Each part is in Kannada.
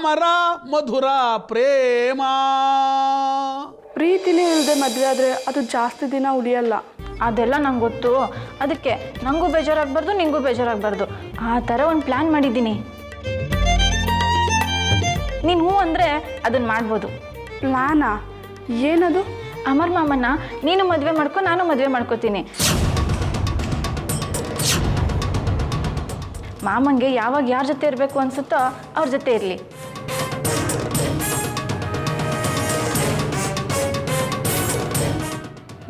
ಅಮರ ಮಧುರ ಪ್ರೇಮ. ಪ್ರೀತಿನೇ ಇಲ್ಲದೆ ಮದುವೆ ಆದರೆ ಅದು ಜಾಸ್ತಿ ದಿನ ಉಳಿಯಲ್ಲ. ಅದೆಲ್ಲ ನಂಗೆ ಗೊತ್ತು. ಅದಕ್ಕೆ ನನಗೂ ಬೇಜಾರಾಗಬಾರ್ದು, ನಿಂಗೂ ಬೇಜಾರಾಗಬಾರ್ದು. ಆ ಥರ ಒಂದು ಪ್ಲ್ಯಾನ್ ಮಾಡಿದ್ದೀನಿ. ನೀನು ಹ್ಞೂ ಅಂದರೆ ಅದನ್ನು ಮಾಡ್ಬೋದು. ಪ್ಲ್ಯಾನಾ? ಏನದು? ಅಮರ್ ಮಾಮನ್ನ ನೀನು ಮದುವೆ ಮಾಡ್ಕೊ, ನಾನು ಮದುವೆ ಮಾಡ್ಕೋತೀನಿ. ಮಾಮಂಗೆ ಯಾವಾಗ ಯಾರ ಜೊತೆ ಇರಬೇಕು ಅನ್ಸುತ್ತೋ ಅವ್ರ ಜೊತೆ ಇರಲಿ.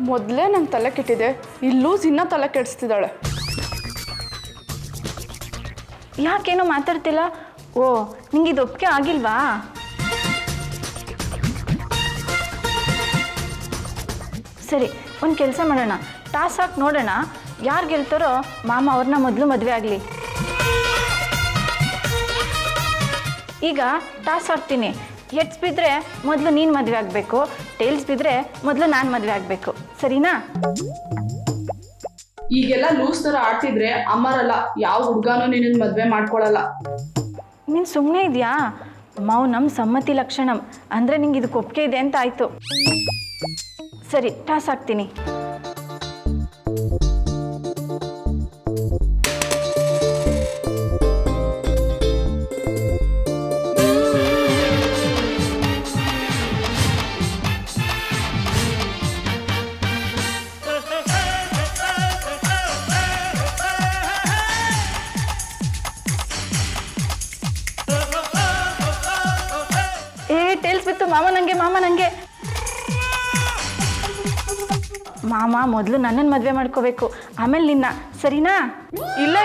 ಮೊದಲೇ ನಂಗೆ ತಲೆ ಕೆಟ್ಟಿದೆ, ಇಲ್ಲೂ ಇನ್ನೂ ತಲೆ ಕೆಡಿಸ್ತಿದ್ದಾಳೆ. ಯಾಕೇನೋ ಮಾತಾಡ್ತಿಲ್ಲ? ಓ, ನಿಂಗೆ ಇದು ಒಪ್ಪಿಗೆ ಆಗಿಲ್ವಾ? ಸರಿ, ಒಂದು ಕೆಲಸ ಮಾಡೋಣ. ಟಾಸ್ ಹಾಕಿ ನೋಡೋಣ, ಯಾರು ಗೆಲ್ತಾರೋ ಮಾಮ ಅವ್ರನ್ನ ಮೊದಲು ಮದುವೆ ಆಗಲಿ. ಈಗ ಟಾಸ್ ಹಾಕ್ತೀನಿ. ಹೆಡ್ಸ್ ಬಿದ್ದರೆ ಮೊದಲು ನೀನು ಮದುವೆ ಆಗಬೇಕು, ಟೇಲ್ಸ್ ಬಿದ್ದರೆ ಮೊದಲು ನಾನು ಮದುವೆ ಆಗಬೇಕು. ಸರಿನಾ? ಈಗೆಲ್ಲ ಲೂಸ್ ಥರ ಆಡ್ತಿದ್ರೆ ಅಮ್ಮರಲ್ಲ ಯಾವ ಹುಡುಗನೂ ನಿನ್ನ ಮದುವೆ ಮಾಡ್ಕೊಳ್ಳಲ್ಲ. ನೀನು ಸುಮ್ಮನೆ ಇದೆಯಾ? ಮೌನಂ ಸಮ್ಮತಿ ಲಕ್ಷಣಂ ಅಂದರೆ ನಿಂಗೆ ಇದಕ್ಕೆ ಒಪ್ಪಿಗೆ ಇದೆ ಅಂತ ಆಯಿತು. ಸರಿ, ಟಾಸ್ ಹಾಕ್ತೀನಿ. ಟೇಲ್ಸ್ ಬಿತ್ತು. ಮಾಮ ನನಗೆ ಮಾಮ ಮೊದಲು ನನ್ನನ್ನು ಮದುವೆ ಮಾಡ್ಕೋಬೇಕು, ಆಮೇಲೆ ನಿನ್ನ. ಸರಿನಾ? ಇಲ್ಲ,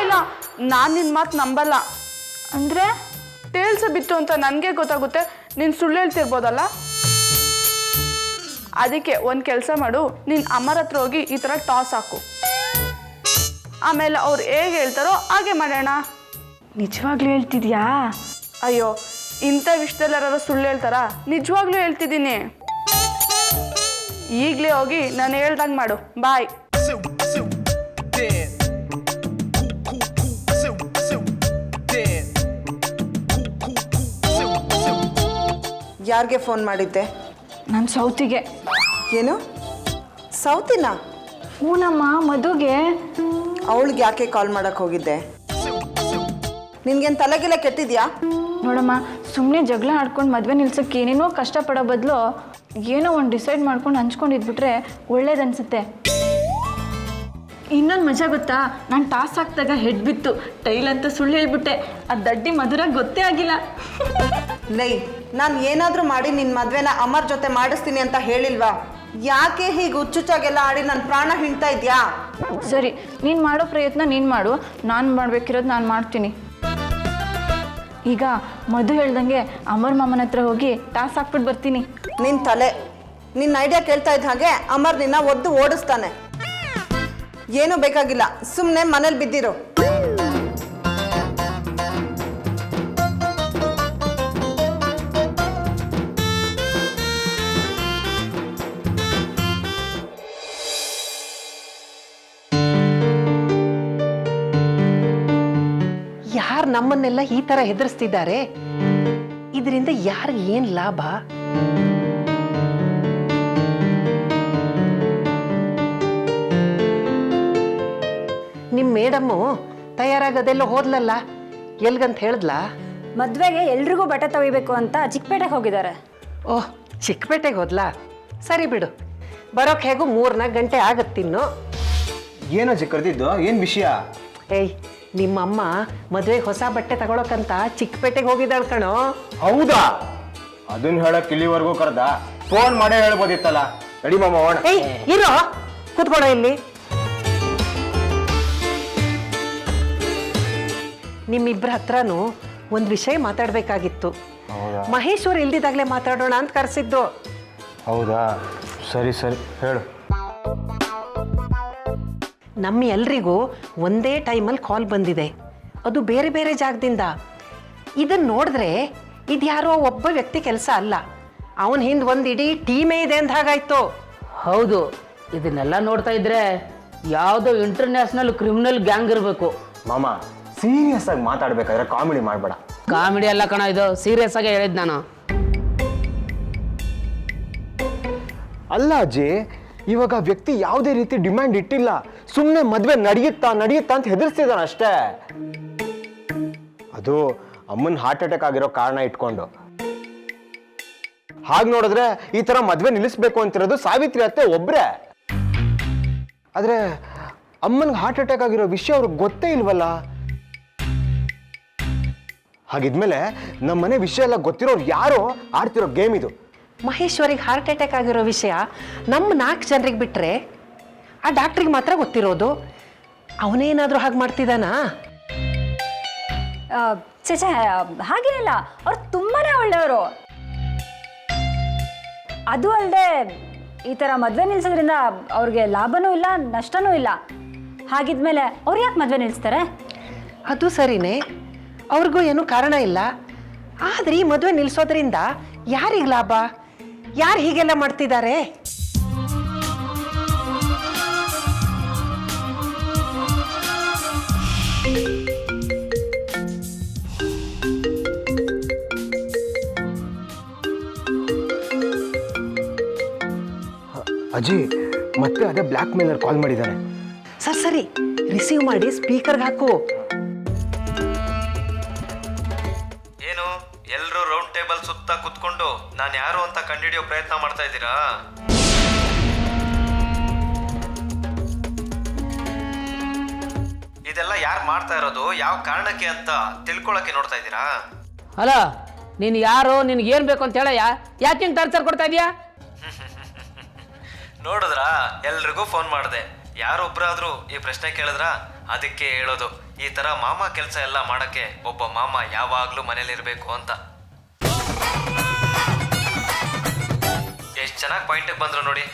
ನಾನು ನಿನ್ನ ಮಾತು ನಂಬಲ್ಲ. ಅಂದರೆ ಟೇಲ್ಸ್ ಬಿತ್ತು ಅಂತ ನನಗೆ ಗೊತ್ತಾಗುತ್ತೆ, ನೀನು ಸುಳ್ಳು ಹೇಳ್ತಿರ್ಬೋದಲ್ಲ. ಅದಕ್ಕೆ ಒಂದು ಕೆಲಸ ಮಾಡು, ನೀನು ಅಮ್ಮರ ಹತ್ರ ಹೋಗಿ ಈ ಥರ ಟಾಸ್ ಹಾಕು. ಆಮೇಲೆ ಅವ್ರು ಹೇಗೆ ಹೇಳ್ತಾರೋ ಹಾಗೆ ಮಾಡೋಣ. ನಿಜವಾಗ್ಲೂ ಹೇಳ್ತಿದ್ಯಾ? ಅಯ್ಯೋ, ಇಂಥ ವಿಷಯದಲ್ಲಿ ಯಾರು ಸುಳ್ಳು ಹೇಳ್ತಾರಾ? ನಿಜವಾಗ್ಲೂ ಹೇಳ್ತಿದ್ದೀನಿ. ಈಗಲೇ ಹೋಗಿ ನಾನು ಹೇಳ್ದಂಗೆ ಮಾಡು. ಬಾಯ್. ಯಾರಿಗೆ ಫೋನ್ ಮಾಡಿದ್ದೆ? ನನ್ನ ಸೌತಿಗೆ. ಏನು ಸೌತಿನ? ಹೂನಮ್ಮ, ಮದುಗೆ. ಅವಳಿಗೆ ಯಾಕೆ ಕಾಲ್ ಮಾಡಕ್ಕೆ ಹೋಗಿದ್ದೆ? ನಿನ್ಗೇನು ತಲೆಗೆಲ್ಲ ಕೆಟ್ಟಿದ್ಯಾ? ನೋಡಮ್ಮ, ಸುಮ್ಮನೆ ಜಗಳ ಆಡ್ಕೊಂಡು ಮದುವೆ ನಿಲ್ಸೋಕ್ಕೆ ಏನೇನೋ ಕಷ್ಟಪಡೋ ಬದಲು ಏನೋ ಒಂದು ಡಿಸೈಡ್ ಮಾಡ್ಕೊಂಡು ಹಂಚ್ಕೊಂಡಿದ್ಬಿಟ್ರೆ ಒಳ್ಳೇದನ್ಸುತ್ತೆ. ಇನ್ನೊಂದು ಮಜಾ ಗೊತ್ತಾ? ನಾನು ಟಾಸ್ ಹಾಕಿದಾಗ ಹೆಡ್ ಬಿತ್ತು, ಟೈಲ್ ಅಂತ ಸುಳ್ಳು ಹೇಳ್ಬಿಟ್ಟೆ. ಅದು ದಡ್ಡಿ ಮಧುರ ಗೊತ್ತೇ ಆಗಿಲ್ಲ. ಲೈ, ನಾನು ಏನಾದರೂ ಮಾಡಿ ನಿನ್ನ ಮದುವೆನ ಅಮರ್ ಜೊತೆ ಮಾಡಿಸ್ತೀನಿ ಅಂತ ಹೇಳಿಲ್ವಾ? ಯಾಕೆ ಹೀಗೆ ಹುಚ್ಚುಚ್ಚಾಗೆಲ್ಲ ಆಡಿ ನನ್ನ ಪ್ರಾಣ ಹಿಂಡ್ತಾ ಇದೆಯಾ? ಸರಿ, ನೀನು ಮಾಡೋ ಪ್ರಯತ್ನ ನೀನು ಮಾಡು, ನಾನು ಮಾಡಬೇಕಿರೋದು ನಾನು ಮಾಡ್ತೀನಿ. ಈಗ ಮಧು ಹೇಳ್ದಂಗೆ ಅಮರ್ ಮಾಮನ ಹತ್ರ ಹೋಗಿ ಟಾಸ್ ಹಾಕ್ಬಿಟ್ಟು ಬರ್ತೀನಿ. ನಿನ್ನ ತಲೆ, ನಿನ್ನ ಐಡಿಯಾ ಕೇಳ್ತಾ ಇದ್ದ ಹಾಗೆ ಅಮರ್ ನಿನ್ನ ಒದ್ದು ಓಡಿಸ್ತಾನೆ. ಏನೂ ಬೇಕಾಗಿಲ್ಲ, ಸುಮ್ಮನೆ ಮನೇಲಿ ಬಿದ್ದಿರು. ಯಾರು ನಮ್ಮನ್ನೆಲ್ಲ ಈ ತರ ಹೆದರ್ಸ್ತಿದ್ದಾರೆ? ಇದರಿಂದ ಯಾರಿಗೆ ಏನ್ ಲಾಭ? ನಿಮ್ ಮೇಡಮ್ಮು ತಯಾರಾಗದೆಲ್ಲ ಹೋದ್ಲಲ್ಲ, ಎಲ್ಗಂತ ಹೇಳಿದ್ಲಾ? ಮದುವೆಗೆ ಎಲ್ರಿಗೂ ಬಟ್ಟೆ ತಗೋಬೇಕು ಅಂತ ಚಿಕ್ಕಪೇಟೆಗೆ ಹೋಗಿದ್ದಾರೆ. ಓಹ್, ಚಿಕ್ಕಪೇಟೆಗೆ ಹೋದ್ಲಾ? ಸರಿ ಬಿಡು, ಬರೋಕ್ ಹೇಗೂ 3-4 ಗಂಟೆ ಆಗತ್ತಿನ್ನು. ಏನೋ ಕರೆದಿದ್ದು? ಏನು ವಿಷಯ? ಏಯ್, ನಿಮ್ಮಮ್ಮ ಮದುವೆಗೆ ಹೊಸ ಬಟ್ಟೆ ತಗೊಳಕಂತ ಚಿಕ್ಕಪೇಟೆಗೆ ಹೋಗಿದ್ದಾಳ ಕಣೋ. ಹೌದಾ? ಅದನ್ನ ಹೇಳಕ್ ಇಲ್ಲಿವರೆಗೂ ಕರೆದ? ಫೋನ್ ಮಾಡೇ ಹೇಳ್ಬೋದಿತ್ತಲ್ಲ. ನಡಿ ಮಾಮ ಹೋಣ. ಏಯ್, ಇರೋ, ಕೂತ್ಕೊಳ ಇಲ್ಲಿ. ನಿಮ್ಮಿಬ್ಬರ ಹತ್ರನೂ ಒಂದು ವಿಷಯ ಮಾತಾಡಬೇಕಾಗಿತ್ತು. ಮಹೇಶ್ವರ್ ಇಲ್ದಿದ್ದಾಗಲೇ ಮಾತಾಡೋಣ ಅಂತ ಕರೆಸಿದ್ದು. ಹೌದಾ? ಸರಿ ಸರಿ, ಹೇಳು. ನಮ್ಮ ಎಲ್ರಿಗೂ ಒಂದೇ ಟೈಮಲ್ಲಿ ಕಾಲ್ ಬಂದಿದೆ, ಅದು ಬೇರೆ ಬೇರೆ ಜಾಗದಿಂದ. ಇದನ್ನು ನೋಡಿದ್ರೆ ಇದು ಯಾರೋ ಒಬ್ಬ ವ್ಯಕ್ತಿ ಕೆಲಸ ಅಲ್ಲ, ಅವನ ಹಿಂದೆ ಒಂದು ಇಡೀ ಟೀಮೇ ಇದೆ ಅಂತ ಹಾಗಾಯ್ತು. ಹೌದು, ಇದನ್ನೆಲ್ಲ ನೋಡ್ತಾ ಇದ್ರೆ ಯಾವುದೋ ಇಂಟರ್ನ್ಯಾಷನಲ್ ಕ್ರಿಮಿನಲ್ ಗ್ಯಾಂಗ್ ಇರಬೇಕು. ಮಾಮ, ಸೀರಿಯಸ್ ಆಗಿ ಮಾತಾಡ್ಬೇಕಾದ್ರೆ ಕಾಮಿಡಿ ಮಾಡಬೇಡ. ಕಾಮಿಡಿ ಅಲ್ಲ ಕಣ, ಇದು ಸೀರಿಯಸ್ ಆಗಿ ಹೇಳಿದ್ ನಾನು. ಅಲ್ಲ ಅಜ್ಜಿ, ಇವಾಗ ವ್ಯಕ್ತಿ ಯಾವುದೇ ರೀತಿ ಡಿಮ್ಯಾಂಡ್ ಇಟ್ಟಿಲ್ಲ, ಸುಮ್ಮನೆ ಮದುವೆ ನಡೆಯುತ್ತಾ ಅಂತ ಹೆದರ್ಸ್ತಿದ್ದಾನೆ ಅಷ್ಟೇ. ಅದು ಅಮ್ಮನ ಹಾರ್ಟ್ ಅಟ್ಯಾಕ್ ಆಗಿರೋ ಕಾರಣ ಇಟ್ಕೊಂಡು. ಹಾಗೆ ನೋಡಿದ್ರೆ ಈ ತರ ಮದುವೆ ನಿಲ್ಲಿಸ್ಬೇಕು ಅಂತಿರೋದು ಸಾವಿತ್ರಿ ಅತ್ತೆ ಒಬ್ರೆ. ಆದ್ರೆ ಅಮ್ಮನಿಗೆ ಹಾರ್ಟ್ ಅಟ್ಯಾಕ್ ಆಗಿರೋ ವಿಷಯ ಅವ್ರಿಗೆ ಗೊತ್ತೇ ಇಲ್ವಲ್ಲ. ಹಾಗಿದ್ಮೇಲೆ ನಮ್ಮ ಮನೆ ವಿಷಯ ಎಲ್ಲ ಗೊತ್ತಿರೋರು ಯಾರೋ ಆಡ್ತಿರೋ ಗೇಮ್ ಇದು. ಮಹೇಶ್ವರಿಗೆ ಹಾರ್ಟ್ ಅಟ್ಯಾಕ್ ಆಗಿರೋ ವಿಷಯ ನಮ್ಮ 4 ಜನರಿಗೆ ಬಿಟ್ಟರೆ ಆ ಡಾಕ್ಟ್ರಿಗೆ ಮಾತ್ರ ಗೊತ್ತಿರೋದು. ಅವನೇನಾದರೂ ಹಾಗೆ ಮಾಡ್ತಿದ್ದಾನಾ? ಚೇಚೆ ಹಾಗೇನಿಲ್ಲ, ಅವ್ರು ತುಂಬಾ ಒಳ್ಳೆಯವರು. ಅದು ಅಲ್ಲದೆ ಈ ಥರ ಮದುವೆ ನಿಲ್ಸೋದ್ರಿಂದ ಅವ್ರಿಗೆ ಲಾಭನೂ ಇಲ್ಲ ನಷ್ಟನೂ ಇಲ್ಲ. ಹಾಗಿದ್ಮೇಲೆ ಅವ್ರು ಯಾಕೆ ಮದುವೆ ನಿಲ್ಲಿಸ್ತಾರೆ? ಅದು ಸರಿನೇ, ಅವ್ರಿಗೂ ಏನೂ ಕಾರಣ ಇಲ್ಲ. ಆದರೆ ಈ ಮದುವೆ ನಿಲ್ಲಿಸೋದ್ರಿಂದ ಯಾರಿಗೆ ಲಾಭ? ಯಾರು ಹೀಗೆಲ್ಲ ಮಾಡ್ತಿದ್ದಾರೆ? ಅಜ್ಜಿ, ಮತ್ತೆ ಅದೇ ಬ್ಲ್ಯಾಕ್ ಮೇಲರ್ ಕಾಲ್ ಮಾಡಿದ್ದಾನೆ. ಸರಿ ರಿಸೀವ್ ಮಾಡಿ ಸ್ಪೀಕರ್ಗೆ ಹಾಕು. ಏನು ಎಲ್ಲರೂ ರೌಂಡ್ ಟೇಬಲ್ ಸುತ್ತ ಕುತ್ಕೊಂಡು ನಾನು ಯಾರು ಅಂತ ಕಂಡುಹಿಡಿಯೋ ಪ್ರಯತ್ನ ಮಾಡ್ತಾ ಇದ್ದೀರಾ? ಇದೆಲ್ಲ ಯಾರು ಮಾಡ್ತಾ ಇರೋದು, ಯಾವ ಕಾರಣಕ್ಕೆ ಅಂತ ತಿಳ್ಕೊಳಕ್ಕೆ ನೋಡ್ತಾ ಇದ್ದೀರಾ? ಅಲ್ಲ, ನೀನು ಯಾರು, ನಿನ್ಗೆ ಏನು ಬೇಕು ಅಂತ ಹೇಳಯ್ಯ, ಯಾಕೆ ಹಿಂಗೆ ಟಾರ್ಚರ್ ಕೊಡ್ತಾ ಇದೀಯಾ? ನೋಡಿದ್ರಾ, ಎಲ್ರಿಗೂ ಫೋನ್ ಮಾಡಿದೆ, ಯಾರೊಬ್ಬರಾದರೂ ಈ ಪ್ರಶ್ನೆ ಕೇಳಿದ್ರ? ಅದಕ್ಕೆ ಹೇಳೋದು, ಈ ಥರ ಮಾಮ ಕೆಲಸ ಎಲ್ಲ ಮಾಡೋಕ್ಕೆ ಒಬ್ಬ ಮಾಮ ಯಾವಾಗಲೂ ಮನೇಲಿರಬೇಕು ಅಂತ. ಎಷ್ಟು ಚೆನ್ನಾಗಿ ಪಾಯಿಂಟಿಗೆ ಬಂದರು ನೋಡಿ.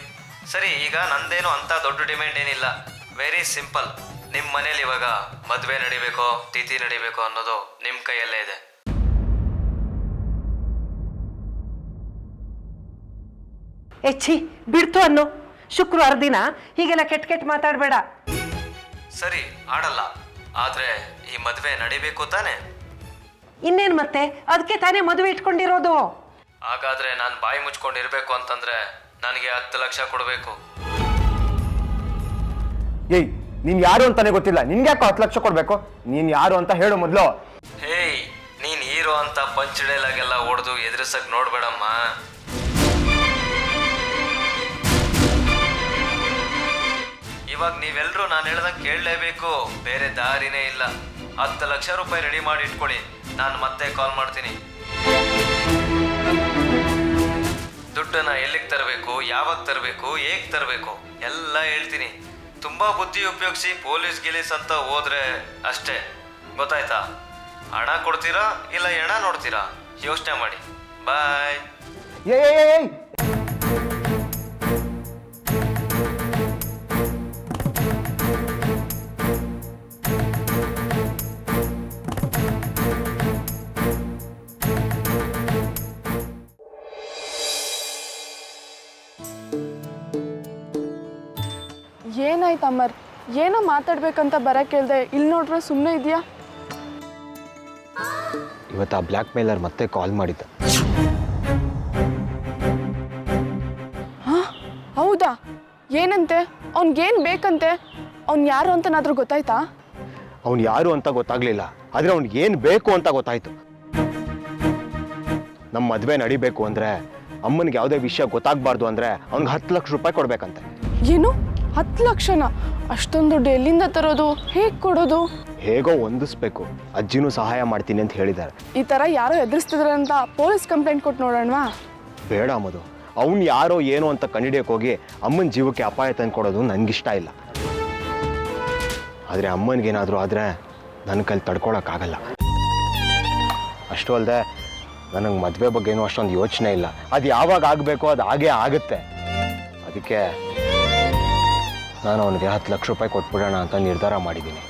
ಸರಿ, ಈಗ ನಂದೇನು ಅಂತ ದೊಡ್ಡ ಡಿಮ್ಯಾಂಡ್ ಏನಿಲ್ಲ, ವೆರಿ ಸಿಂಪಲ್. ನಿಮ್ಮ ಮನೇಲಿ ಇವಾಗ ಮದುವೆ ನಡಿಬೇಕೋ ತಿಥಿ ನಡಿಬೇಕೋ ಅನ್ನೋದು ನಿಮ್ಮ ಕೈಯಲ್ಲೇ ಇದೆ. ಛೀ ಬಿಡ್ತು ಅನ್ನೋ. ಶುಕ್ರವಾರ ದಿನ ಹೀಗೆಲ್ಲ ಕೆಟ್ಟ ಮಾತಾಡಬೇಡ. ಸರಿ, ಆಡಲ್ಲ, ಆದರೆ ಈ ಮದುವೆ ನಡಿಬೇಕು ತಾನೆ? ಇನ್ನೇನು ಮತ್ತೆ, ಅದಕ್ಕೆ ತಾನೇ ಮದುವೆ ಇಟ್ಕೊಂಡಿರೋದು. ಹಾಗಾದ್ರೆ ನಾನು ಬಾಯಿ ಮುಚ್ಕೊಂಡಿರ್ಬೇಕು ಅಂತಂದ್ರೆ ನನಗೆ 10 ಲಕ್ಷ ಕೊಡಬೇಕು. ಏಯ್, ನೀನ್ ಯಾರು ಅಂತಾನೆ ಗೊತ್ತಿಲ್ಲ, ನಿನ್ಗೆ ಯಾಕೋ 10 ಲಕ್ಷ ಕೊಡ್ಬೇಕು? ನೀನ್ ಯಾರು ಅಂತ ಹೇಳು ಮೊದಲು. ಹೇಯ್, ನೀನ್ ಹೀರೋ ಅಂತ ಪಂಚ್ ಡೈಲಾಗೆಲ್ಲ ಹೊಡೆದು ಎದುರಿಸಕ್ ನೋಡ್ಬೇಡಮ್ಮ. ಇವಾಗ ನೀವೆಲ್ಲರೂ ನಾನು ಹೇಳ್ದಂಗೆ ಕೇಳಲೇಬೇಕು, ಬೇರೆ ದಾರಿನೇ ಇಲ್ಲ. 10 ಲಕ್ಷ ರೂಪಾಯಿ ರೆಡಿ ಮಾಡಿ ಇಟ್ಕೊಳ್ಳಿ, ನಾನು ಮತ್ತೆ ಕಾಲ್ ಮಾಡ್ತೀನಿ. ದುಡ್ಡನ್ನ ಎಲ್ಲಿಗೆ ತರಬೇಕು, ಯಾವಾಗ ತರಬೇಕು, ಹೇಗೆ ತರಬೇಕು ಎಲ್ಲ ಹೇಳ್ತೀನಿ. ತುಂಬಾ ಬುದ್ಧಿ ಉಪಯೋಗಿಸಿ ಪೊಲೀಸ್ ಗಿಲೀಸ್ ಅಂತ ಹೋದ್ರೆ ಅಷ್ಟೇ, ಗೊತ್ತಾಯ್ತಾ? ಹಣ ಕೊಡ್ತೀರಾ ಇಲ್ಲ ಹೆಣ ನೋಡ್ತೀರಾ? ಯೋಚನೆ ಮಾಡಿ. ಬಾಯ್. ಏಯ್, ಏನಾಯ್ತು ಅಮರ್? ಏನೋ ಮಾತಾಡ್ಬೇಕಂತ ಬರಕ್ಕೆ ಹೇಳ್ದೆ, ಇಲ್ಲಿ ನೋಡ್ರೆ ಸುಮ್ಮನೆ ಇದೆಯಾ? ಇವತ್ತು ಆ ಬ್ಲ್ಯಾಕ್ ಮೇಲರ್ ಮತ್ತೆ ಕಾಲ್ ಮಾಡಿದ್ದ. ಹೌದಾ? ಏನಂತೆ? ಅವ್ನಿಗೇನು ಬೇಕಂತೆ? ಅವ್ನು ಯಾರು ಅಂತನಾದ್ರೂ ಗೊತ್ತಾಯ್ತಾ? ಅವ್ನು ಯಾರು ಅಂತ ಗೊತ್ತಾಗ್ಲಿಲ್ಲ, ಆದ್ರೆ ಅವ್ನಿಗೆ ಏನು ಬೇಕು ಅಂತ ಗೊತ್ತಾಯ್ತು. ನಮ್ಮ ಮದುವೆ ನಡಿಬೇಕು ಅಂದ್ರೆ, ಅಮ್ಮನಿಗೆ ಯಾವುದೇ ವಿಷಯ ಗೊತ್ತಾಗಬಾರ್ದು ಅಂದ್ರೆ ಅವ್ನಿಗೆ 10 ಲಕ್ಷ ರೂಪಾಯಿ ಕೊಡ್ಬೇಕಂತೆ. ಏನು 10 ಲಕ್ಷನ? ಅಷ್ಟೊಂದು ದುಡ್ಡು ಎಲ್ಲಿಂದ ತರೋದು? ಹೇಗೆ ಕೊಡೋದು? ಹೇಗೋ ಹೊಂದಿಸ್ಬೇಕು, ಅಜ್ಜಿನೂ ಸಹಾಯ ಮಾಡ್ತೀನಿ ಅಂತ ಹೇಳಿದ್ದಾರೆ. ಈ ಥರ ಯಾರೋ ಎದುರಿಸ್ತಿದ್ರೆ ಅಂತ ಪೊಲೀಸ್ ಕಂಪ್ಲೇಂಟ್ ಕೊಟ್ಟು ನೋಡೋಣವಾ? ಬೇಡ ಮಧು, ಅವ್ನು ಯಾರೋ ಏನೋ ಅಂತ ಕಂಡಿಡಿಯಕ್ಕೆ ಹೋಗಿ ಅಮ್ಮನ ಜೀವಕ್ಕೆ ಅಪಾಯ ತಂದು ಕೊಡೋದು ನನಗಿಷ್ಟ ಇಲ್ಲ. ಆದರೆ ಅಮ್ಮನಿಗೇನಾದರೂ ಆದರೆ ನನ್ನ ಕೈಲಿ ತಡ್ಕೊಳಕ್ಕಾಗಲ್ಲ. ಅಷ್ಟು ಅಲ್ಲದೆ ನನಗೆ ಮದುವೆ ಬಗ್ಗೆನೂ ಅಷ್ಟೊಂದು ಯೋಚನೆ ಇಲ್ಲ. ಅದು ಯಾವಾಗ ಆಗಬೇಕೋ ಅದು ಹಾಗೇ ಆಗುತ್ತೆ. ಅದಕ್ಕೆ ನಾನು ಅವನಿಗೆ 10 ಲಕ್ಷ ರೂಪಾಯಿ ಕೊಟ್ಬಿಡೋಣ ಅಂತ ನಿರ್ಧಾರ ಮಾಡಿದ್ದೀನಿ.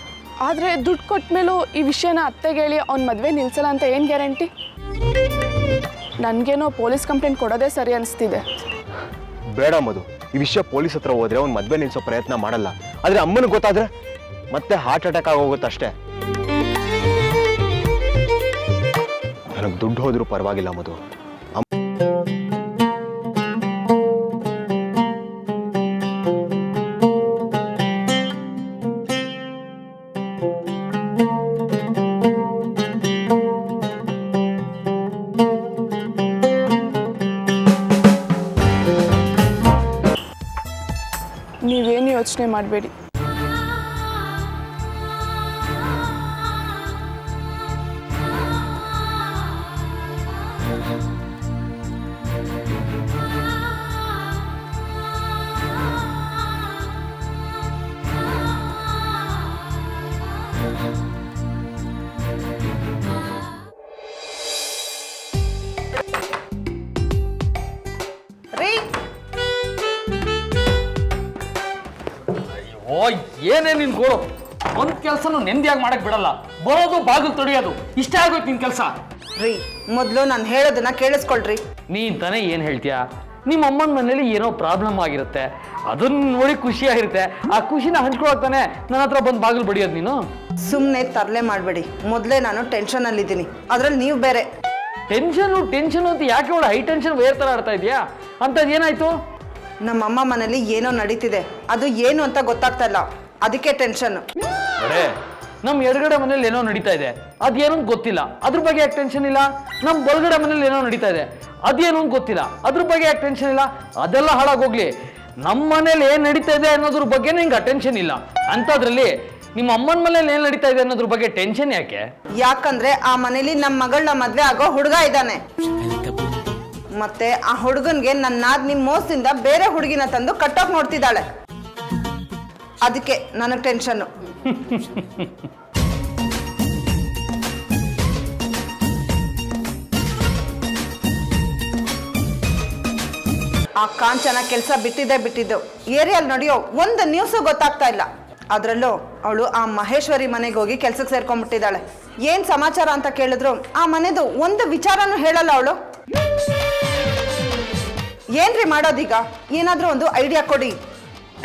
ಆದರೆ ದುಡ್ಡು ಕೊಟ್ಟ ಮೇಲೂ ಈ ವಿಷಯನ ಅತ್ತೆಗೆ ಹೇಳಿ ಅವ್ನ ಮದುವೆ ನಿಲ್ಸಲ್ಲ ಅಂತ ಏನು ಗ್ಯಾರಂಟಿ? ನನಗೇನೋ ಪೊಲೀಸ್ ಕಂಪ್ಲೇಂಟ್ ಕೊಡೋದೇ ಸರಿ ಅನಿಸ್ತಿದೆ. ಬೇಡ ಮಧು, ಈ ವಿಷಯ ಪೊಲೀಸ್ ಹತ್ರ ಹೋದರೆ ಅವ್ನು ಮದುವೆ ನಿಲ್ಲಿಸೋ ಪ್ರಯತ್ನ ಮಾಡಲ್ಲ. ಆದರೆ ಅಮ್ಮನಿಗೆ ಗೊತ್ತಾದರೆ ಮತ್ತೆ ಹಾರ್ಟ್ ಅಟ್ಯಾಕ್ ಆಗೋಗುತ್ತೆ ಅಷ್ಟೇ. ನನಗೆ ದುಡ್ಡು ಹೋದ್ರೂ ಪರವಾಗಿಲ್ಲ ಮಧು. ನೀವೇನು ಯೋಚನೆ ಮಾಡಬೇಡಿ. ರೀ ಓ ಏನೇ ನಿನ್ ಗೋಳು, ಒಂದ್ ಕೆಲ್ಸನು ನೆಮ್ಮದಿಯಾಗಿ ಮಾಡಕ್ ಬಿಡಲ್ಲ. ಬರೋದು ಬಾಗಿಲು ತೊಡಿಯೋದು ಇಷ್ಟೇ ಆಗೋಯ್ತು ನಿನ್ ಕೆಲಸ. ರೀ ಮೊದಲು ನಾನು ಹೇಳೋದನ್ನ ಕೇಳಿಸ್ಕೊಳ್ರಿ. ನೀನ್ ತಾನೇ ಏನ್ ಹೇಳ್ತೀಯಾ? ನಿಮ್ಮ ಅಮ್ಮನ ಮನೇಲಿ ಏನೋ ಪ್ರಾಬ್ಲಮ್ ಆಗಿರುತ್ತೆ, ಅದನ್ನ ನೋಡಿ ಖುಷಿಯಾಗಿರುತ್ತೆ. ಆ ಖುಷಿನ ಹಂಚ್ಕೊಳಕ್ ತಾನೆ ನನ್ನ ಹತ್ರ ಬಂದು ಬಾಗಿಲು ಬಡಿಯೋದು ನೀನು. ಸುಮ್ಮನೆ ತರಲೆ ಮಾಡಬೇಡಿ. ಮೊದಲೇ ನಾನು ಟೆನ್ಷನಲ್ಲಿದ್ದೀನಿ, ಅದ್ರಲ್ಲಿ ನೀವು ಬೇರೆ. ಟೆನ್ಷನ್ ಅಂತ ಯಾಕೆ ಅವಳು ಹೈ ಟೆನ್ಷನ್ ವೇರ್ ಥರ ಆಡ್ತಾ ಇದೆಯಾ? ಅಂಥದ್ದು ಏನಾಯ್ತು? ನಮ್ಮಮ್ಮ ಮನೇಲಿ ಏನೋ ನಡೀತಿದೆ, ಅದು ಏನು ಅಂತ ಗೊತ್ತಾಗ್ತಾ ಇಲ್ಲ, ಅದಕ್ಕೆ ಟೆನ್ಷನ್. ಅರೆ ನಮ್ಮ ಎಡಗಡೆ ಮನೇಲಿ ಏನೋ ನಡೀತಾ ಇದೆ, ಅದೇನೋ ಅಂತ ಗೊತ್ತಿಲ್ಲ, ಅದ್ರ ಬಗ್ಗೆ ಯಾಕೆ ಟೆನ್ಷನ್ ಇಲ್ಲ. ನಮ್ಮ ಬಲಗಡೆ ಮನೇಲಿ ಏನೋ ನಡೀತಾ ಇದೆ, ಅದೇನೋ ಅಂತ ಗೊತ್ತಿಲ್ಲ, ಅದ್ರ ಬಗ್ಗೆ ಯಾಕೆ ಟೆನ್ಷನ್ ಇಲ್ಲ. ಅದೆಲ್ಲ ಹಾಳಾಗೋಗ್ಲಿ, ನಮ್ಮ ಮನೇಲಿ ಏನ್ ನಡೀತಾ ಇದೆ ಅನ್ನೋದ್ರ ಬಗ್ಗೆ ನಿಂಗೆ ಟೆನ್ಷನ್ ಇಲ್ಲ. ಅಂಥದ್ರಲ್ಲಿ ನಿಮ್ಮ ಅಮ್ಮನ ಮನೇಲಿ ಏನ್ ನಡೀತಾ ಇದೆ ಅನ್ನೋದ್ರ ಬಗ್ಗೆ ಟೆನ್ಷನ್ ಯಾಕೆ? ಯಾಕಂದ್ರೆ ಆ ಮನೇಲಿ ನಮ್ಮ ಮಗಳನ್ನ ಮದ್ವೆ ಆಗೋ ಹುಡುಗ ಇದ್ದಾನೆ. ಮತ್ತೆ ಆ ಹುಡುಗನ್ಗೆ ನನ್ನ ನಿಮ್ಮ ಮೋಸದಿಂದ ಬೇರೆ ಹುಡುಗಿನ ತಂದು ಕಟ್ಟೋಕ್ ನೋಡ್ತಿದ್ದಾಳೆ, ಅದಕ್ಕೆ ನನಗೆ ಟೆನ್ಷನ್. ಆ ಕಾಂಚನ ಕೆಲಸ ಬಿಟ್ಟಿದ್ದು ಏರಿಯಲ್ಲಿ ನಡೆಯೋ ಒಂದು ನ್ಯೂಸು ಗೊತ್ತಾಗ್ತಾ ಇಲ್ಲ. ಅದರಲ್ಲೂ ಅವಳು ಆ ಮಹೇಶ್ವರಿ ಮನೆಗೆ ಹೋಗಿ ಕೆಲ್ಸಕ್ಕೆ ಸೇರ್ಕೊಂಡ್ಬಿಟ್ಟಿದ್ದಾಳೆ. ಏನ್ ಸಮಾಚಾರ ಅಂತ ಕೇಳಿದ್ರು ಆ ಮನೆದು ಒಂದು ವಿಚಾರನೂ ಹೇಳಲ್ಲ ಅವಳು. ಏನ್ರಿ ಮಾಡೋದೀಗ? ಏನಾದ್ರೂ ಒಂದು ಐಡಿಯಾ ಕೊಡಿ.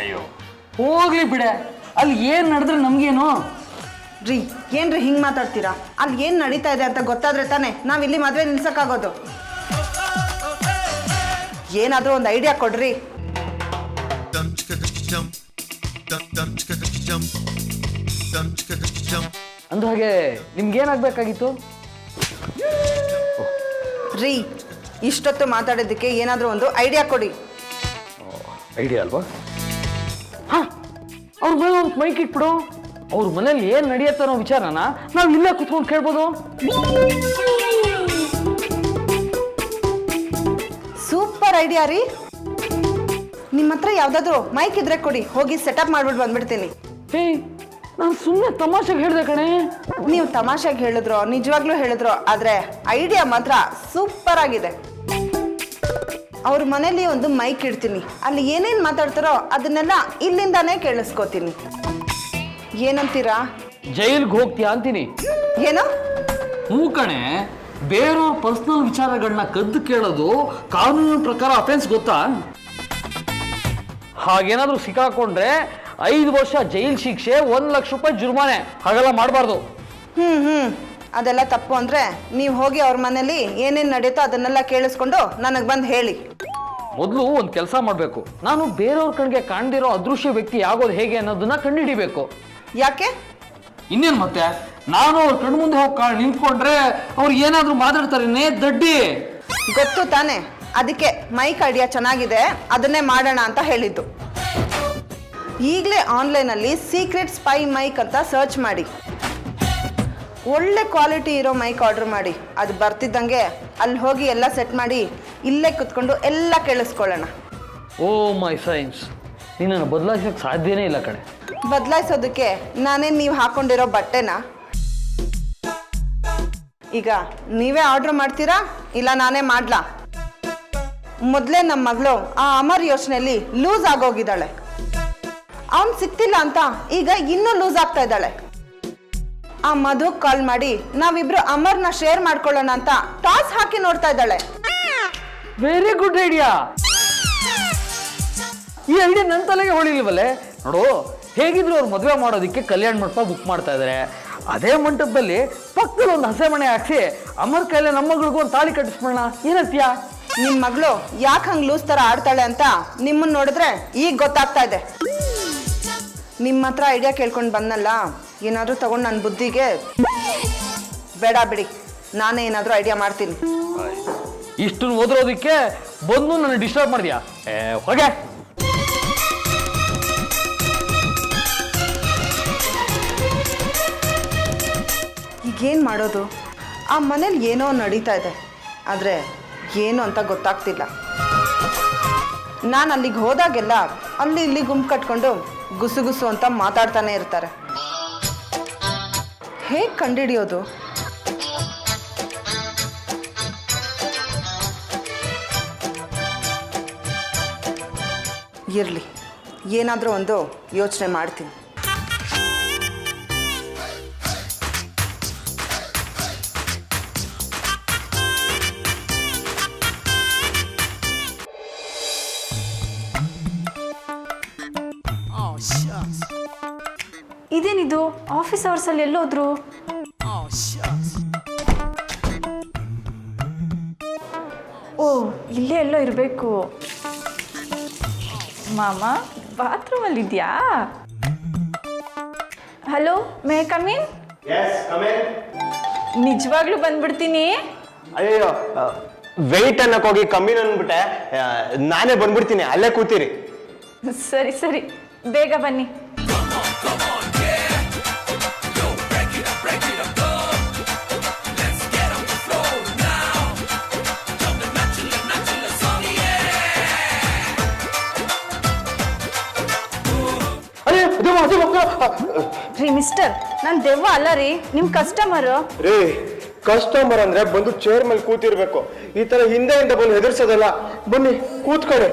ಅಯ್ಯೋ ಹೋಗ್ಲಿ ಬಿಡೆ, ಅಲ್ಲಿ ಏನ್ ನಡೆದ್ರೆ ನಮ್ಗೇನು? ರೀ ಏನ್ರಿ ಹಿಂಗ್ ಮಾತಾಡ್ತೀರಾ? ಅಲ್ಲಿ ಏನ್ ನಡೀತಾ ಇದೆ ಅಂತ ಗೊತ್ತಾದ್ರೆ ತಾನೆ ನಾವಿಲ್ಲಿ ಮದ್ವೆ ನಿಲ್ಸಕ್ಕಾಗೋದು. ಏನಾದ್ರೂ ಒಂದು ಐಡಿಯಾ ಕೊಡ್ರಿ. ಅಂದ ಹಾಗೆ ನಿಮ್ಗೇನಾಗಬೇಕಾಗಿತ್ತು? ರೀ ಇಷ್ಟೊತ್ತು ಮಾತಾಡೋದಕ್ಕೆ ಏನಾದರೂ ಒಂದು ಐಡಿಯಾ ಕೊಡಿ. ಐಡಿಯಾ ಅಲ್ವಾ? ಹಾ, ಅವ್ರ ಮೇಲೆ ಒಂದು ಮೈಕ್ ಇಟ್ಬಿಡು. ಅವ್ರ ಮನೇಲಿ ಏನ್ ನಡೆಯುತ್ತೆ ಅನ್ನೋ ವಿಚಾರನ ನಾವು ಇಲ್ಲೇ ಕುತ್ಕೊಂಡು ಕೇಳ್ಬೋದು. ಸೂಪರ್ ಐಡಿಯಾ ರೀ. ನಿಮ್ಮ ಹತ್ರ ಯಾವ್ದಾದ್ರು ಮೈಕ್ ಇದ್ರೆ ಕೊಡಿ, ಹೋಗಿ ಸೆಟಪ್ ಮಾಡ್ಬಿಟ್ಟು ಬಂದ್ಬಿಡ್ತೀನಿ. ಹೇ, ನಾನು ಸುಮ್ಮನೆ ತಮಾಷೆಗೆ ಹೇಳಿದೆ ಕಣೆ. ನೀವು ತಮಾಷೆಗೆ ಹೇಳಿದ್ರು ನಿಜವಾಗ್ಲೂ ಹೇಳಿದ್ರು, ಆದ್ರೆ ಐಡಿಯಾ ಮಾತ್ರ ಸೂಪರ್ ಆಗಿದೆ. ಅವ್ರ ಮನೇಲಿ ಒಂದು ಮೈಕ್ ಇಡ್ತೀನಿ, ಅಲ್ಲಿ ಏನೇನು ಮಾತಾಡ್ತಾರೋ ಅದನ್ನೆಲ್ಲ ಇಲ್ಲಿಂದಾನೇ ಕೇಳಿಸ್ಕೋತೀನಿ. ಏನಂತೀರಾ? ಜೈಲ್ಗೆ ಹೋಗ್ತೀಯಾ ಅಂತೀನಿ. ಏನೋ? ಹ್ಞೂ ಕಣೆ, ಬೇರೆಯವ್ರ ಪರ್ಸನಲ್ ವಿಚಾರಗಳನ್ನ ಕದ್ದು ಕೇಳೋದು ಕಾನೂನಿನ ಪ್ರಕಾರ ಅಫೆನ್ಸ್, ಗೊತ್ತಾ? ಹಾಗೇನಾದ್ರೂ ಸಿಕ್ಕಾಕೊಂಡ್ರೆ 5 ವರ್ಷ ಜೈಲ್ ಶಿಕ್ಷೆ, 1 ಲಕ್ಷ ರೂಪಾಯಿ ಜುರ್ಮಾನೆ. ಹಾಗೆಲ್ಲ ಮಾಡಬಾರ್ದು. ಅದೆಲ್ಲ ತಪ್ಪು ಅಂದ್ರೆ ನೀವು ಹೋಗಿ ಅವ್ರ ಮನೇಲಿ ಏನೇನು ನಡೆಯುತ್ತೋ ಅದನ್ನೆಲ್ಲ ಕೇಳಿಸ್ಕೊಂಡು ನನಗೆ ಬಂದು ಹೇಳಿ. ಮೊದಲು ಒಂದು ಕೆಲಸ ಮಾಡಬೇಕು. ನಾನು ಬೇರೆಯವ್ರ ಕಣ್ಗೆ ಕಾಣ್ದಿರೋ ಅದೃಶ್ಯ ವ್ಯಕ್ತಿ ಆಗೋದು ಹೇಗೆ ಅನ್ನೋದನ್ನ ಕಂಡುಹಿಡಿಬೇಕು. ಯಾಕೆ? ಇನ್ನೇನು ಮತ್ತೆ, ನಾನು ಅವ್ರ ಕಣ್ಣು ಮುಂದೆ ಹೋಗಿ ನಿಂತ್ಕೊಂಡ್ರೆ ಅವ್ರು ಏನಾದರೂ ಮಾತಾಡ್ತಾರೇನೆ ದಡ್ಡಿ. ಗೊತ್ತು ತಾನೆ, ಅದಕ್ಕೆ ಮೈಕ್ ಐಡಿಯಾ ಚೆನ್ನಾಗಿದೆ, ಅದನ್ನೇ ಮಾಡೋಣ ಅಂತ ಹೇಳಿದ್ದು. ಈಗಲೇ ಆನ್ಲೈನಲ್ಲಿ ಸೀಕ್ರೆಟ್ ಸ್ಪೈ ಮೈಕ್ ಅಂತ ಸರ್ಚ್ ಮಾಡಿ, ಒಳ್ಳೆ ಕ್ವಾಲಿಟಿ ಇರೋ ಮೈಕ್ ಆರ್ಡರ್ ಮಾಡಿ. ಅದು ಬರ್ತಿದ್ದಂಗೆ ಅಲ್ಲಿ ಹೋಗಿ ಎಲ್ಲ ಸೆಟ್ ಮಾಡಿ ಇಲ್ಲೇ ಕುತ್ಕೊಂಡು ಎಲ್ಲ ಕೇಳಿಸ್ಕೊಳ್ಳೋಣ. ಓ ಮೈ ಸೈನ್ಸ್, ನಿನ್ನನ್ನು ಬದಲಾಯಿಸೋಕ್ಕೆ ಸಾಧ್ಯನೇ ಇಲ್ಲ ಕಣೆ. ಬದಲಾಯಿಸೋದಕ್ಕೆ ನಾನೇನು ನೀವು ಹಾಕೊಂಡಿರೋ ಬಟ್ಟೆನಾ? ಈಗ ನೀವೇ ಆರ್ಡರ್ ಮಾಡ್ತೀರಾ ಇಲ್ಲ ನಾನೇ ಮಾಡ್ಲಾ? ಮೊದಲೇ ನಮ್ಮ ಮಗಳು ಆ ಅಮರ್ ಯೋಚನೆಯಲ್ಲಿ ಲೂಸ್ ಆಗೋಗಿದ್ದಾಳೆ. ಅವನು ಸಿಕ್ತಿಲ್ಲ ಅಂತ ಈಗ ಇನ್ನೂ ಲೂಸ್ ಆಗ್ತಾ ಇದ್ದಾಳೆ. ಆ ಮಧು ಕಾಲ್ ಮಾಡಿ ನಾವಿಬ್ರು ಅಮರ್ನ ಶೇರ್ ಮಾಡ್ಕೊಳ್ಳೋಣ ಅಂತ ಟಾಸ್ ಹಾಕಿ ನೋಡ್ತಾ ಇದ್ದಾಳೆ. Very good idea. ಈ ಐಡಿಯಾ ನನ್ನ ತಲೆಗೆ ಹೊಳಿಲ್ವಲ್ಲೇ. ನೋಡು, ಹೇಗಿದ್ರು ಅವ್ರು ಮದುವೆ ಮಾಡೋದಕ್ಕೆ ಕಲ್ಯಾಣ ಮಂಟಪ ಬುಕ್ ಮಾಡ್ತಾ ಇದ್ದಾರೆ. ಅದೇ ಮಂಟಪದಲ್ಲಿ ಪಕ್ಕದಲ್ಲಿ ಒಂದು ಹಸೆ ಮನೆ ಹಾಕ್ಸಿ ಅಮರ್ ಕೈಲೇ ನಮ್ಮ ಮಗಳಿಗೂ ಒಂದು ತಾಳಿ ಕಟ್ಟಿಸ್ಬಿಡೋಣ, ಏನಂತೀಯ? ನಿಮ್ಮ ಮಗಳು ಯಾಕೆ ಹಂಗೆ ಲೂಸ್ ಥರ ಆಡ್ತಾಳೆ ಅಂತ ನಿಮ್ಮನ್ನು ನೋಡಿದ್ರೆ ಈಗ ಗೊತ್ತಾಗ್ತಾ ಇದೆ. ನಿಮ್ಮ ಹತ್ರ ಐಡಿಯಾ ಕೇಳ್ಕೊಂಡು ಬಂದಲ್ಲ, ಏನಾದರೂ ತಗೊಂಡು ನನ್ನ ಬುದ್ಧಿಗೆ ಬೇಡ ಬಿಡಿ, ನಾನೇ ಏನಾದರೂ ಐಡಿಯಾ ಮಾಡ್ತೀನಿ. ಇಷ್ಟನ್ನು ಓದಿರೋದಕ್ಕೆ ಬಂದು ನನ್ನ ಡಿಸ್ಟರ್ಬ್ ಮಾಡಿದ್ಯಾ? ಹೋಗೆ. ಈಗೇನು ಮಾಡೋದು? ಆ ಮನೇಲಿ ಏನೋ ನಡೀತಾ ಇದೆ, ಆದರೆ ಏನು ಅಂತ ಗೊತ್ತಾಗ್ತಿಲ್ಲ. ನಾನು ಅಲ್ಲಿಗೆ ಹೋದಾಗೆಲ್ಲ ಅಲ್ಲಿ ಇಲ್ಲಿ ಗುಂಪು ಕಟ್ಕೊಂಡು ಗುಸು ಗುಸು ಅಂತ ಮಾತಾಡ್ತಾನೆ ಇರ್ತಾರೆ. ಹೇಗೆ ಕಂಡುಹಿಡಿಯೋದು? ಇರಲಿ, ಏನಾದರೂ ಒಂದು ಯೋಚನೆ ಮಾಡ್ತೀನಿ. ಇದೇನಿದು ಆಫೀಸ್ ಅವರ್ಸಲ್ಲಿ ಎಲ್ಲೋದ್ರು? ಓ, ಇಲ್ಲೇ ಎಲ್ಲೋ ಇರಬೇಕು. ಮಾಮ ಬಾತ್ರೂಮಲ್ಲಿ ಇದೆಯಾ? Hello, May come in? ನಿಜವಾಗ್ಲೂ ಬಂದ್ಬಿಡ್ತೀನಿ. ಅಯ್ಯೋ, ವೆಯ್ಟ್ ಅನ್ನಕ್ಕೆ ಹೋಗಿ ಕಮ್ಮಿ ಅಂದ್ಬಿಟ್ಟೆ, ನಾನೇ ಬಂದ್ಬಿಡ್ತೀನಿ, ಅಲ್ಲೇ ಕೂತೀರಿ. ಸರಿ ಸರಿ, ಬೇಗ ಬನ್ನಿ. ರೀ ಮಿಸ್ಟರ್, ನಾನು ದೆವ್ವ ಅಲ್ಲ ರೀ, ನಿಮ್ಮ ಕಸ್ಟಮರು. ರೀ, ಕಸ್ಟಮರ್ ಅಂದ್ರೆ ಬಂದು ಚೇರ್ ಮೇಲೆ ಕೂತಿರ್ಬೇಕು, ಈ ತರ ಹಿಂದೆಯಿಂದ ಬಂದು ಹೆದರ್ಸೋದಲ್ಲ. ಬನ್ನಿ ಕೂತ್ಕೊಳ್ಳಿ.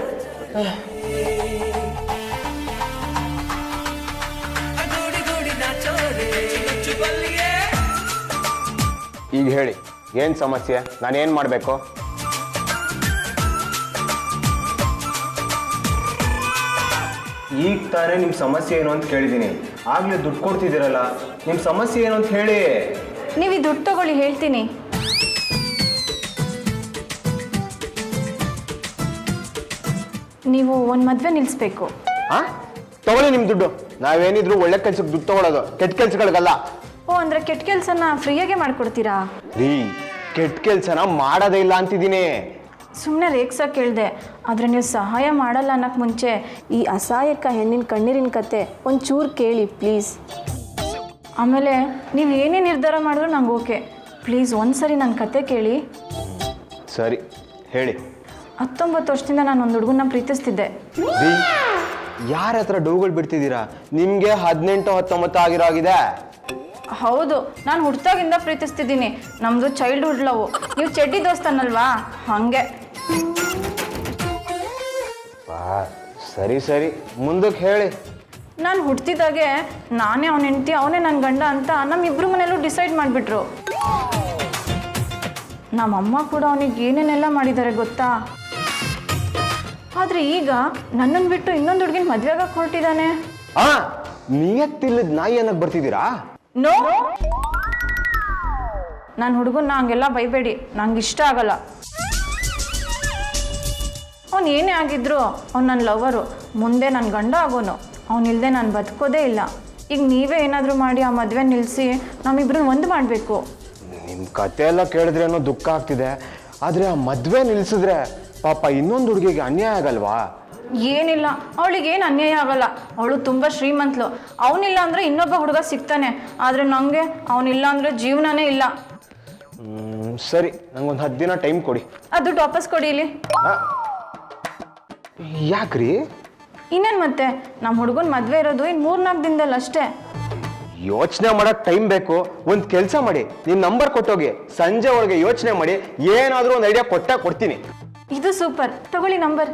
ಈಗ ಹೇಳಿ, ಏನ್ ಸಮಸ್ಯೆ? ನಾನೇನ್ ಮಾಡ್ಬೇಕು? ಈಗ ತಾನೇ ನಿಮ್ಮ ಸಮಸ್ಯೆ ಏನು ಅಂತ ಕೇಳಿದ್ದೀನಿ. ಆಗ್ಲೇ ದುಡ್ಡು ಕೊಡ್ತಿದ್ದೀರಲ್ಲ, ನಿಮ್ಮ ಸಮಸ್ಯೆ ಏನು ಅಂತ ಹೇಳಿ. ನೀವು ಈ ದುಡ್ಡು ತಗೊಳ್ಳಿ, ಹೇಳ್ತೀನಿ. ನೀವು ಒಂದು ಮದುವೆ ನಿಲ್ಲಿಸ್ಬೇಕು. ಹಾ, ತಗೊಳ್ಳಿ ನಿಮ್ಮ ದುಡ್ಡು. ನಾವೇನಿದ್ರು ಒಳ್ಳೆ ಕೆಲ್ಸಕ್ಕೆ ದುಡ್ಡು ತಗೊಳ್ಳೋದು, ಕೆಟ್ಟ ಕೆಲ್ಸಗಳಿಗಲ್ಲ. ಓ, ಅಂದ್ರೆ ಕೆಟ್ಟ ಕೆಲಸನ ಫ್ರೀಯಾಗೆ ಮಾಡ್ಕೊಡ್ತೀರಾ? ರೀ, ಕೆಟ್ಟ ಕೆಲ್ಸನ ಮಾಡೋದೇ ಇಲ್ಲ ಅಂತಿದ್ದೀನಿ. ಸುಮ್ಮನೆ ರೇಗ್ಸಕ್ಕೆ ಕೇಳಿದೆ, ಆದರೆ ನೀವು ಸಹಾಯ ಮಾಡಲ್ಲ ಅನ್ನೋಕ್ಕೆ ಮುಂಚೆ ಈ ಅಸಹಾಯಕ ಹೆಣ್ಣಿನ ಕಣ್ಣೀರಿನ ಕತೆ ಒಂಚೂರು ಕೇಳಿ ಪ್ಲೀಸ್. ಆಮೇಲೆ ನೀವು ಏನೇ ನಿರ್ಧಾರ ಮಾಡಿದ್ರು ನಂಗೆ ಓಕೆ. ಪ್ಲೀಸ್ ಒಂದ್ಸರಿ ನನ್ನ ಕತೆ ಕೇಳಿ. ಸರಿ, ಹೇಳಿ. 19 ವರ್ಷದಿಂದ ನಾನು ಒಂದು ಹುಡುಗನ ಪ್ರೀತಿಸ್ತಿದ್ದೆ. ರೀ, ಯಾರ ಹತ್ರ ಡೌಗಳು ಬಿಡ್ತಿದ್ದೀರಾ? ನಿಮಗೆ 18, 19 ಆಗಿರೋ. ಹೌದು, ನಾನು ಹುಟ್ಟಾಗಿಂದ ಪ್ರೀತಿಸ್ತಿದ್ದೀನಿ. ನಮ್ಮದು ಚೈಲ್ಡ್ಹುಡ್ ಲವ್. ನೀವು ಚೆಡ್ಡಿ ದೋಸ್ತನಲ್ವಾ, ಹಾಗೆ. ಸರಿ ಸರಿ, ಮುಂದಕ್ಕೆ ಹೇಳಿ. ನಾನು ಹುಟ್ಟಿದಾಗೆ ನಾನೇ ಅವನ ಹೆಂಡತಿ, ಅವನೇ ನನ್ನ ಗಂಡ ಅಂತ ನಮ್ಮಿಬ್ರು ಮನೆಯಲ್ಲೂ ಡಿಸೈಡ್ ಮಾಡಿಬಿಟ್ರು. ನಮ್ಮಮ್ಮ ಕೂಡ ಅವನಿಗೆ ಏನೇನೆಲ್ಲ ಮಾಡಿದ್ದಾರೆ ಗೊತ್ತಾ? ಆದರೆ ಈಗ ನನ್ನನ್ನು ಬಿಟ್ಟು ಇನ್ನೊಂದು ಹುಡುಗಿನ ಮದುವೆ ಆಗಕ್ಕೆ ಹೊರಟಿದ್ದಾನೆ. ನಿಯತ್ತಿಲ್ಲದ ನಾಯಿ ಅನ್ನಕ್ಕೆ ಬರ್ತಿದ್ದೀರಾ? ನೋ, ನನ್ನ ಹುಡುಗನ್ನ ಹಂಗೆಲ್ಲ ಬೈಬೇಡಿ, ನಂಗೆ ಇಷ್ಟ ಆಗಲ್ಲ. ಅವನು ಏನೇ ಆಗಿದ್ರು ಅವ್ನು ನನ್ನ ಲವರು, ಮುಂದೆ ನನ್ನ ಗಂಡ ಆಗೋನು. ಅವನಿಲ್ಲದೆ ನಾನು ಬದುಕೋದೇ ಇಲ್ಲ. ಈಗ ನೀವೇ ಏನಾದರೂ ಮಾಡಿ ಆ ಮದುವೆ ನಿಲ್ಲಿಸಿ ನಮ್ಮಿಬ್ರನ್ನ ಒಂದು ಮಾಡಬೇಕು. ನಿಮ್ಮ ಕತೆ ಎಲ್ಲ ಕೇಳಿದ್ರೆ ಏನೋ ದುಃಖ ಆಗ್ತಿದೆ, ಆದರೆ ಆ ಮದುವೆ ನಿಲ್ಲಿಸಿದ್ರೆ ಪಾಪ ಇನ್ನೊಂದು ಹುಡುಗಿಗೆ ಅನ್ಯಾಯ ಆಗಲ್ವಾ? ಏನಿಲ್ಲ, ಅವಳಿಗೇನು ಅನ್ಯಾಯ ಆಗಲ್ಲ. ಅವಳು ತುಂಬ ಶ್ರೀಮಂತಲು. ಅವನಿಲ್ಲ ಅಂದರೆ ಇನ್ನೊಬ್ಬ ಹುಡುಗ ಸಿಗ್ತಾನೆ. ಆದರೆ ನನಗೆ ಅವನಿಲ್ಲ ಅಂದರೆ ಜೀವನನೇ ಇಲ್ಲ. ಸರಿ, ನಂಗೊಂದು 10 ದಿನ ಟೈಮ್ ಕೊಡಿ. ಆ ದುಡ್ಡು ವಾಪಸ್ ಕೊಡಿ ಇಲ್ಲಿ. ಯಾಕ್ರಿ? ಇನ್ನೇನು ಮತ್ತೆ, ನಮ್ಮ ಹುಡುಗನ ಮದುವೆ ಇರೋದು ಇನ್ನು 3-4 ದಿನದಲ್ಲಿ ಅಷ್ಟೇ. ಯೋಚನೆ ಮಾಡಕ್ ಟೈಮ್ ಬೇಕು. ಒಂದು ಕೆಲಸ ಮಾಡಿ, ನಿಮ್ಮ ನಂಬರ್ ಕೊಟ್ಟೋಗಿ, ಸಂಜೆ ಒಳಗೆ ಯೋಚನೆ ಮಾಡಿ ಏನಾದರೂ ಒಂದು ಐಡಿಯಾ ಕೊಡ್ತೀನಿ. ಇದು ಸೂಪರ್, ತಗೊಳ್ಳಿ ನಂಬರ್.